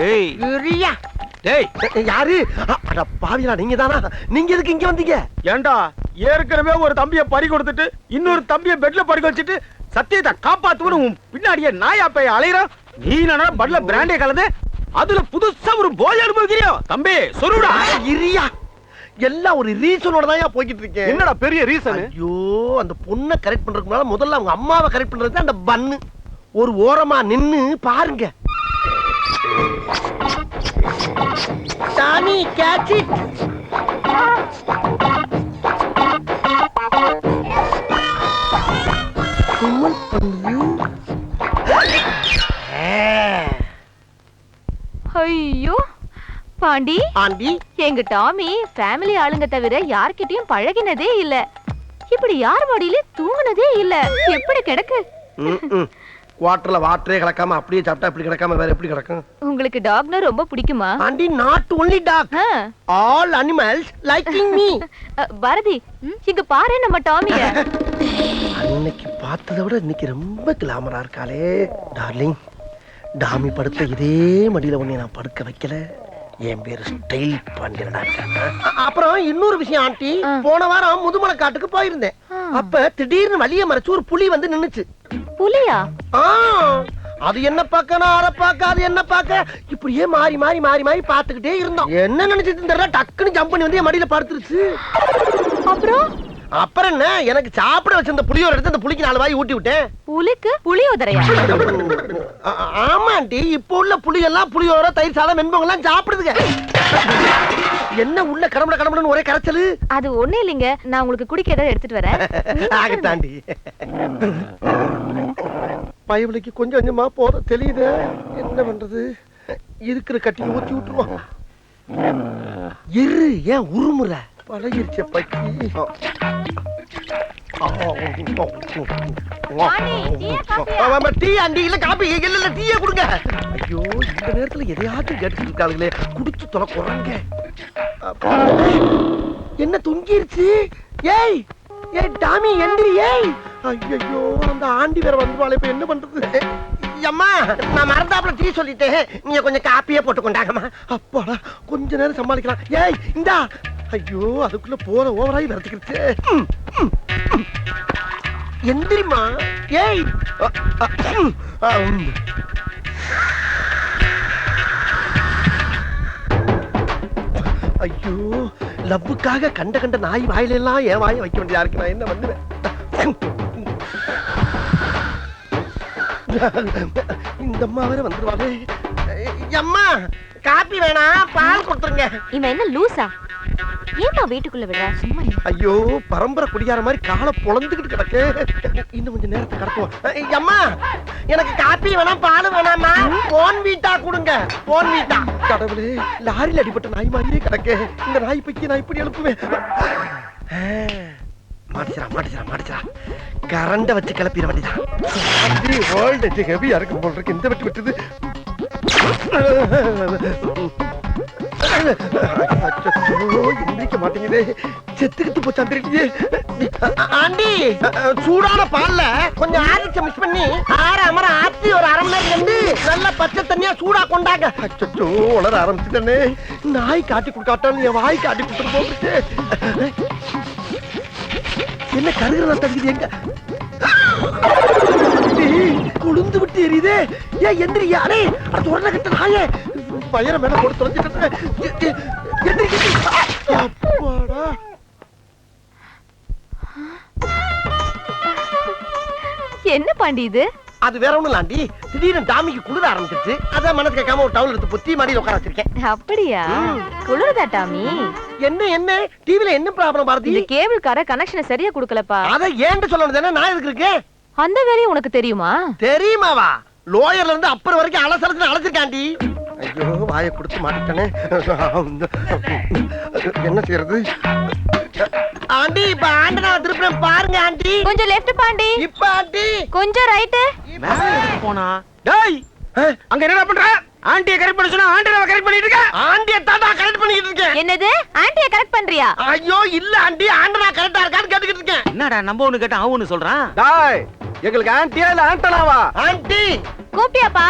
டேய் இரியா. டேய் யாரு? அட பாவியா, நீங்க தானா? நீங்க எதுக்கு இங்க வந்தீங்க? ஏண்டா ஏற்கனவே ஒரு தம்பிய பறி கொடுத்துட்டு இன்னொரு தம்பிய பெட்ல பறி வச்சுட்டு சத்தியத்தை காப்பாத்துவனு பின்னாடியே நாயா போய் அலையறான். நீ என்னடா பட்ல பிராண்டே கலந்து அதுல புதுசா ஒரு போய் அனுபவிக்கிறியோ? தம்பி சொல்லுடா. இரியா, எல்லாம் ஒரு ரீசனோட தான் போய்கிட்டு இருக்கேன். என்னடா பெரிய ரீசன்? ஐயோ, அந்த பொண்ணை கரெக்ட் பண்றதுக்கு முன்னால முதல்ல அவங்க அம்மாவை கரெக்ட் பண்றது அந்த பன்னு. ஒரு ஓரமா நின்னு பாருங்க. Tommy catch it. கும்மல் பண்ணுது. ஐயோ பாண்டி, ஆண்டி, எங்க டாமி ஃபேமிலி ஆளுங்க தவிர யார்கிட்டயும் பழகினதே இல்ல. இப்படி யார் மடியில தூங்குனதே இல்ல. எப்படி கிடக்கு? குவாட்டர்ல வாட்டரே கலக்காம அப்படியே சாப்பிட்டா இப்படி கிடக்காம வேற எப்படி கிடக்கும்? உங்களுக்கு டாக்னா ரொம்ப பிடிக்குமா? Aunty, not only dog, all animals liking me. Bharathi, இங்க பாரு நம்ம டாமிய. அன்னைக்கு பார்த்ததை விட இன்னைக்கு ரொம்ப கிளாமரா இருக்காளே. டார்லிங், டாமி படுத்த இதே மடியில உன்னை நான் படுக்க வைக்கல. என் பேரு ஸ்டைல் பாண்டியனடா. அப்புறம் இன்னொரு விஷயம் ஆண்டி, போன வாரம் முதுமலை காட்டுக்கு போயிருந்தேன். அப்ப திடீர்னு வழிய மறைச்சு ஒரு புலி வந்து நின்னுச்சு. புலியா? அது என்ன பார்க்க, நான் அரை பார்க்க, அது என்ன பார்க்க, இப்படியே மாறி மாறி மாறி மாறி பார்த்துக்கிட்டே இருந்தோம். என்ன நினைச்சிட்டு இருந்தா டக்குன்னு ஜம்ப் பண்ணி வந்து என் மடியில படுத்துருச்சு. அப்புறம் என்ன, எனக்கு சாப்பிட வச்சிருந்த புளியோர எடுத்து அந்த புளிக்கு 4 வாய் ஊட்டி விட்டேன். புலிக்கு புளியோதரையா? ஆமா ஆண்டி, இப்ப உள்ள புளி எல்லாம் புளியோர, தயிர் சாதம், வெண்பொங்கல்லாம் சாப்பிடுதுங்க. என்ன உள்ள கடம்பட கடம்படன்னு ஒரே கரைச்சலு? அது ஒண்ணு இல்லைங்க, நான் உங்களுக்கு குடிக்க ஏதாவது எடுத்துட்டு வரேன். ஆகத்தாண்டி. பயவலிக்கு கொஞ்சம் கொஞ்சமா போத தெரியுது. என்ன பண்றது, இருக்கிற கட்டி ஊத்தி விட்டுருவோம். இரு, ஏன் உருமுற? பழகிருச்ச பக்கி. டீ ஆண்டி, இல்ல காபி, இல்ல டீயே கொடுங்க. ஐயோ, இந்த நேரத்துல எதையாச்சும் கேட்டுட்டு இருக்காளுங்களே, குடிச்சு தொலை குறங்க. என்ன தொங்கிருச்சு? ஏய் ஏய் டாமி, எந்திரி. ஏய், ஐயோ, அந்த ஆண்டி வேற வந்துவாளே, இப்ப என்ன பண்றது? அம்மா, நான் மறந்தாப்புல டீ சொல்லிட்டேன், நீங்க கொஞ்சம் காப்பியே போட்டு கொண்டாங்கம்மா. அப்பாடா, கொஞ்ச நேரம் சமாளிக்கலாம். ஏய் இந்தா. ஐயோ, அதுக்குள்ள போற ஓவராய் வரதுக்கிடுச்சு. எந்திரிமா. ஏய், ஐயோ, லவ்வுக்காக கண்ட கண்ட நாய் வாயில எல்லாம் என் வாயை வைக்க வேண்டியதா இருக்கு. நான் என்ன பண்ணுவேன்? இந்த அம்மா வேற வந்துருவாங்க. அம்மா, காப்பி வேணா, பால் கொடுத்துருங்க. இவன் என்ன லூசா? ஏமா வீட்டுக்குள்ள விடுற? சும்மா. ஐயோ, பரம்பரை குடியார மாதிரி காலை பொளந்துக்கிட்டு கிடக்கு. இன்னும் கொஞ்சம் நேரத்தை கடத்துவோம். அம்மா, எனக்கு காப்பி வேணா, பால் வேணாமா? போன் வீட்டா கொடுங்க, போன் வீட்டா. கடவுளே, லாரியில் அடிபட்ட நாய் மாதிரியே கிடக்கு. இந்த நாய் பைக்கி நான் இப்படி எழுப்புவேன். மாட்டிச்சா கரண்ட வச்சு கிளப்பிட வேண்டியதான். ஹெவியா இருக்கும் போல் இருக்கு. இந்த வெட்டி விட்டுது. எந்திரிக்க மாட்டேங்குது, செத்துக்கிட்டு போச்சாந்திரியே. ஆண்டி, சூடான பால்ல கொஞ்சம் ஆதிச்ச மிக்ஸ் பண்ணி அமர ஆத்தி ஒரு அரை மணி நேரம் இருந்து நல்ல பச்சை தண்ணியா சூடா கொண்டாங்க. அச்சோ, உளர ஆரம்பிச்சுட்டே. நாய் காட்டி கொடுக்காட்டாலும் என் வாய் காட்டி கொடுத்துட்டு போகுது. என்ன கருகிறதா தகுதி? எங்க குளிந்து விட்டு எரியுதே. ஏன் எந்திரியா? அடே, அது உடனே கட்ட நாயே, பயிர மேல போட்டு தொலைஞ்சிட்டு. என்ன பாண்டி இது? அது வேற ஒண்ணும் இல்லாண்டி, திடீர்னு டாமிக்கு குளிர ஆரம்பிச்சிருச்சு. அதான் மனசு கேட்காம ஒரு டவுல் எடுத்து பொத்தி மாடியில் உட்கார வச்சிருக்கேன். அப்படியா? குளிருதா டாமி? என்ன டிவில என்ன ப்ராப்ளம் பாரதி? இந்த கேபிள் கார கனெக்ஷனை சரியா கொடுக்கலப்பா. அத ஏன்ட்டு சொல்லணும், நான் எதுக்கு இருக்கேன்? அந்த வேலையும் உனக்கு தெரியுமா? தெரியுமாவா? லோயர்ல இருந்து அப்பர் வரைக்கும் அலசலத்துல அழைச்சிருக்காண்டி. ஐயோ, வாயை கொடுத்து மாட்டிட்டனே. என்ன செய்யறது? ஆண்டி, இப்ப ஆண்டனா திருப்பி பாருங்க ஆண்டி. கொஞ்சம் லெஃப்ட் பாண்டி. இப்ப ஆண்டி கொஞ்சம் ரைட். போனா. டேய், அங்க என்னடா பண்ற? ஆண்டியை கரெக்ட் பண்ண சொன்னா ஆண்டரை கரெக்ட் பண்ணிட்டு இருக்க. ஆண்டியை தாண்டா கரெக்ட் பண்ணிட்டு இருக்கேன். என்னது ஆண்டிய கரெக்ட் பண்றியா? ஐயோ இல்ல ஆண்டி, ஆண்டனா கரெக்டா இருக்கான்னு கேட்டுக்கிட்டு இருக்கேன். என்னடா நம்ம ஒண்ணு கேட்டா அவனு சொல்றான். டாய், எங்களுக்கு ஆண்டியா இல்ல ஆண்டனாவா? ஆண்டி கூப்பிட்டியாப்பா?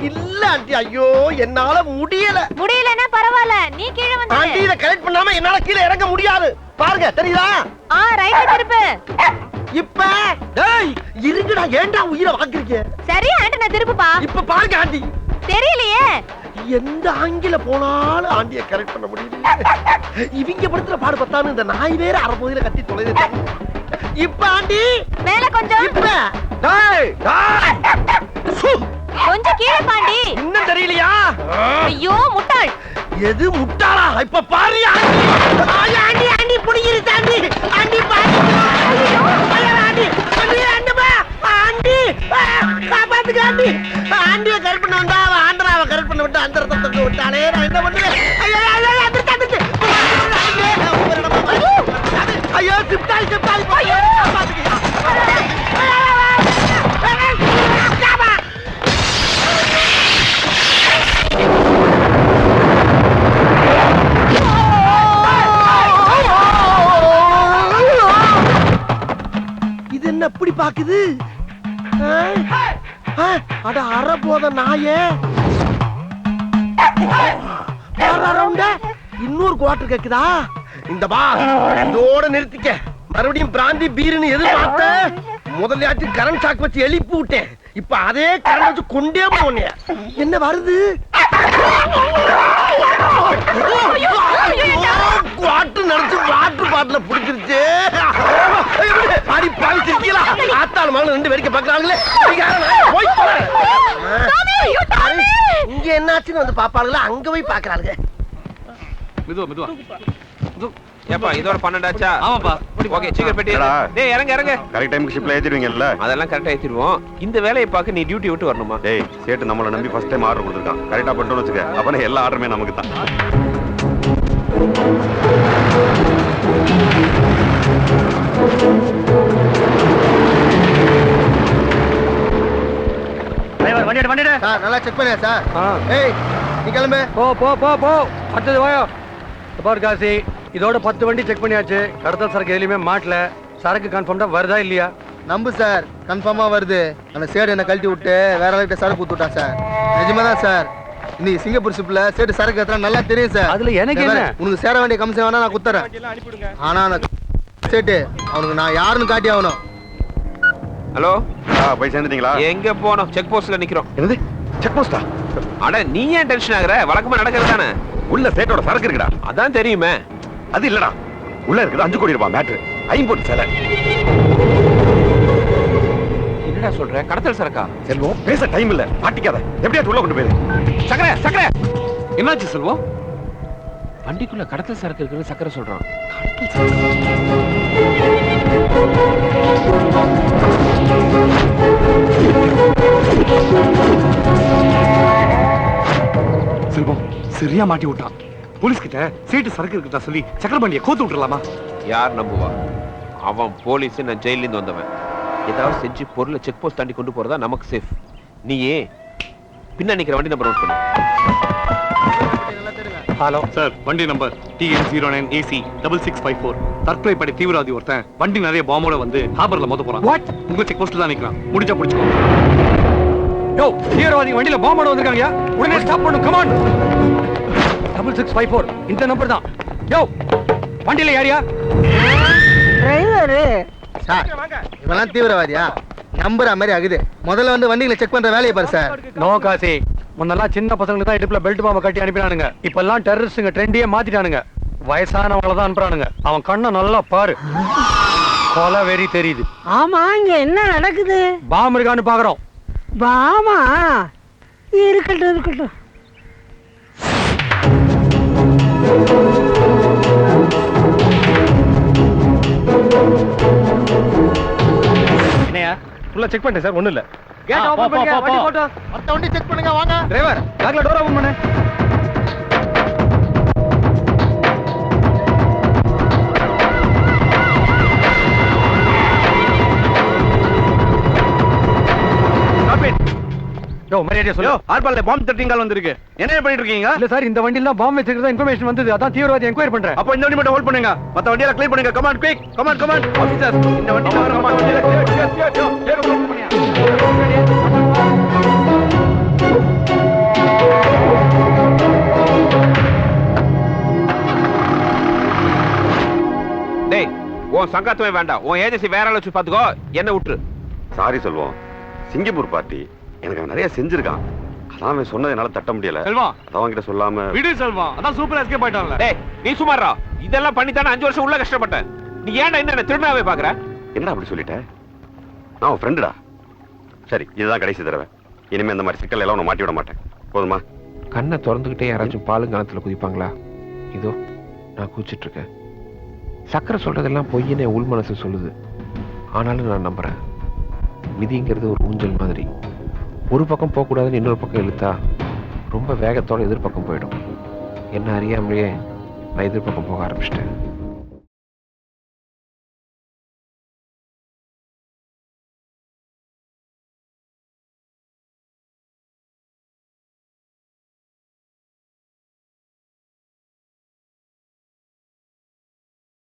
இல்ல ஆண்டி, ஐயோ என்னால முடியல. முடியலன்னா பரவாயில்ல, நீ கீழே வந்து ஆண்டி இத கரெக்ட் பண்ணாம என்னால கீழே இறங்க முடியாது. பாருங்க தெரியுதா? ரைட் திருப்பு. இப்ப டேய் இருங்கடா, ஏன்டா உயிரை வாங்குறீங்க? சரி ஆண்டனா திருப்புப்பா. இப்ப பாருங்க ஆண்டி. தெரியலையே. எந்த ஆங்கில போனாலும் ஆண்டியை கரெக்ட் பண்ண முடியல. இவங்க படுத்துற பாடு பத்தாம இந்த நாய் வேற அரைப்பகுதியில கத்தி தொலைது. இப்ப ஆண்டி மேல கொஞ்சம். இப்ப டேய் டேய் சு, கொஞ்சம் கீழே பாண்டி. இன்னும் தெரியலையா? ஐயோ முட்டாள். எது முட்டாளா? இப்ப பாரு ஆண்டி. ஆண்டி ஆண்டி புடிங்கிருச்சு ஆண்டி. ஆண்டி பாரு. ஐயோ ஆண்டி ஆண்டி ஆண்டி பா ஆண்டி காப்பாத்துங்க ஆண்டி. ஆண்டியை கரெக்ட் பண்ண வந்தா அவ ஆண்டராவை கரெக்ட் பண்ண விட்டு அந்த ரத்தத்தை தொட்டு விட்டாலே நான் என்ன பண்ணுவேன்? ஐயோ ஐயோ அதிர்ச்சி அதிர்ச்சி. ஐயோ சிப்டாய் சிப்டாய். ஐயோ காப்பாத்துங்க. இது என்ன எப்படி பாக்குது? அட அற போத நாயே. இன்னொரு குவார்டர் கேக்குதா? இந்த பா இதோட நிறுத்திக்க. மறுபடியும் பிராந்தி பீருன்னு எதிர்பார்த்த முதல்ல கரண்ட் ஷாக் வச்சு எழுப்பி விட்டேன். இப்ப அதே கரண்ட் வச்சு கொண்டே போனேன். என்ன வருது? வாட்டு நினைச்சு வாட்டு பாட்டுல புடிச்சிருச்சு. பாடி பாடி சிரிக்கலாம். ஆத்தாள் மகன் ரெண்டு பேருக்கு பாக்குறாங்களே. இங்க என்னாச்சுன்னு வந்து பாப்பாளுங்களா, அங்க போய் பாக்குறாளுங்க. மெதுவா மெதுவா. ஏப்பா இதோட 12 ஆச்சா? ஆமாப்பா. ஓகே சீக்கிரம் பெட்டி. டேய் இறங்க இறங்க. கரெக்ட் டைம்க்கு ஷிப்ல ஏத்திடுவீங்கல்ல? அதெல்லாம் கரெக்ட்டா ஏத்திடுவோம். இந்த வேலையை பார்க்க நீ டியூட்டி விட்டு வரணுமா? டேய் சேட்டு நம்மள நம்பி ஃபர்ஸ்ட் டைம் ஆர்டர் கொடுத்திருக்கான். கரெக்ட்டா பண்ணிட்டோம்னு வெச்சுக்க. அப்பனா எல்லா ஆர்டருமே நமக்கு தான். டிரைவர் வண்டிட வண்டிட. சார் நல்லா செக் பண்ணியா சார்? ஏய் நீ கிளம்பு. போ போ போ போ. அடுத்தது வாயோ. பார் காசி, இதோட 10 வண்டி செக் பண்ணியாச்சு. கடத்தல் சரக்கு எதுலையுமே மாட்டல. சரக்கு கன்ஃபார்ம்டா வருதா இல்லையா? நம்பு சார், கன்ஃபார்மா வருது. அந்த சேடு என்ன கழட்டி விட்டு வேற ஆளுகிட்ட சரக்கு ஊத்து விட்டான் சார். நிஜமா தான் சார். இன்னைக்கு சிங்கப்பூர் ஷிப்ல சேடு சரக்கு ஏத்துறா நல்லா தெரியும் சார். அதுல எனக்கு என்ன? உனக்கு சேர வேண்டிய கமிஷன் வேணா நான் குத்துறேன். ஆனா அந்த சேட்டு அவனுக்கு நான் யாருன்னு காட்டி ஆகணும். ஹலோ போய் சேர்ந்துட்டீங்களா? எங்க போறோம்? செக் போஸ்ட்ல நிக்கிறோம். என்னது செக் போஸ்டா? அட நீ ஏன் டென்ஷன் ஆகுற? வழக்கமா நடக்கிறது தானே. உள்ள சேட்டோட சரக்கு இருக்குடா. அதான் தெரியுமே. அது இல்லடா, உள்ள இருக்குது 5 கோடி ரூபாய் மேட்ரு. ஐம்போர்ட் சேலை. என்னடா சொல்ற? கடத்தல் சரக்கா? செல்வம் பேச டைம் இல்ல, மாட்டிக்காத. எப்படியா உள்ள கொண்டு போயிரு. சக்கரை சக்கரை. என்னாச்சு செல்வம்? வண்டிக்குள்ள கடத்தல் சரக்கு இருக்குன்னு சக்கரை சொல்றான். செல்வம் சரியா மாட்டி விட்டான். போலீஸ் கிட்ட சீட்டு சரக்கு இருக்குதா சொல்லி சக்கரபாண்டியை கோத்து விட்டுறலாமா? யார் நம்புவா? அவன் போலீஸ், நான் ஜெயில இருந்து வந்தவன். ஏதாவது செஞ்சு பொருளை செக் போஸ்ட் தாண்டி கொண்டு போறதா நமக்கு சேஃப். நீயே பின்ன நிக்கிற வண்டி நம்பர் நோட் பண்ணு. ஹலோ சார், வண்டி நம்பர் TN09 AC 6654. தற்கொலை படை தீவிரவாதி ஒருத்தன் வண்டி நிறைய பாம்போட வந்து ஹார்பர்ல மோத போறான். வாட்? உங்க செக் போஸ்ட்ல தான் நிக்கிறான். முடிஞ்சா பிடிச்சுக்கோ. யோ தீவிரவாதி வண்டியில பாம்போட வந்திருக்காங்க. உடனே ஸ்டாப் பண்ணு. Come on. 6654 இந்த நம்பர் தான். யோ வண்டியில யாரியா? Driver sir. இவெல்லாம் தீவிரவாதியா? நம்புற மாதிரி ஆகுது. முதல்ல வந்து வண்டிகளை செக் பண்ற வேலையை பாரு சார். நோ காசி, முன்னெல்லாம் சின்ன பசங்களுக்கு தான் இடுப்புல பெல்ட் பாம்பை கட்டி அனுப்பினானுங்க. இப்பெல்லாம் டெரரிஸ்டுங்க ட்ரெண்டியே மாத்திட்டானுங்க. வயசானவங்கள தான் அனுப்புறானுங்க. அவன் கண்ணை நல்லா பாரு. கொலை வெறி தெரியுது. ஆமா, இங்க என்ன நடக்குது? பாம்பு இருக்கான்னு பாக்குறோம். பாமா இருக்கட்டும் இருக்கட்டும். என்னையா ஃபுல்லா செக் பண்ணிட்டேன் சார், ஒண்ணும் இல்ல. கேட் ஓபன் பண்ணுங்க. வண்டி போட்டு மத்த வண்டி செக் பண்ணுங்க. வாங்க டிரைவர், பேக்ல டோர் ஓபன் பண்ணு. யோ மரியாதையா சொல்லு. ஆர்பால்ல பாம்பு தட்டிங்கால் வந்திருக்கு. என்ன பண்ணிட்டு இருக்கீங்க? இல்ல சார், இந்த வண்டியில பாம்பு வச்சிருக்கிறதா இன்ஃபர்மேஷன் வந்தது. அதான் தீவிரவாதி என்கொயரி பண்றேன். அப்ப இந்த வண்டி மட்டும் ஹோல்ட் பண்ணுங்க. மத்த வண்டியெல்லாம் க்ளீன் பண்ணுங்க. Come on quick. Come on officer. இந்த வண்டி வர டேய், உன் சங்கத்துமே வேண்டாம். உன் ஏஜென்சி வேற ஆள வச்சு பாத்துக்கோ. என்ன விட்டுரு. சாரி செல்வம், சிங்கப்பூர் பார்ட்டி எனக்கு அவன் நிறைய செஞ்சிருக்கான். அதான் அவன் சொன்னதை என்னால தட்ட முடியல. செல்வம் அதான் அவன்கிட்ட சொல்லாம விடு செல்வம், அதான் சூப்பர் எஸ்கேப் ஆயிட்டான்ல. டேய், நீ சுமாரா. இதெல்லாம் பண்ணி தானே 5 வருஷம் உள்ள கஷ்டப்பட்டேன். நீ ஏன்டா என்ன திருநாவே பாக்குற? என்னடா அப்படி சொல்லிட்ட? நான் உன் ஃப்ரெண்டுடா. சரி, இதுதான் கடைசி தடவை. இனிமே இந்த மாதிரி சிக்கல் எல்லாம் உன்னை மாட்டி விட மாட்டேன். போதுமா? கண்ணை திறந்துகிட்டே யாராச்சும் பாலுங்காலத்துல குதிப்பாங்களா? இதோ நான் குதிச்சிட்டு இருக்கேன். சக்கரை சொல்றதெல்லாம் பொய்ன்னு உள் மனசு சொல்லுது. ஆனாலும் நான் நம்புறேன். விதிங்கிறது ஒரு ஊஞ்சல் மாதிரி. ஒரு பக்கம் போகக்கூடாதுன்னு இன்னொரு பக்கம் இழுத்தா ரொம்ப வேகத்தோட எதிர்பக்கம் போயிடும். என்ன அறியாமலேயே நான் எதிர்பக்கம் போக ஆரம்பிச்சிட்டேன்.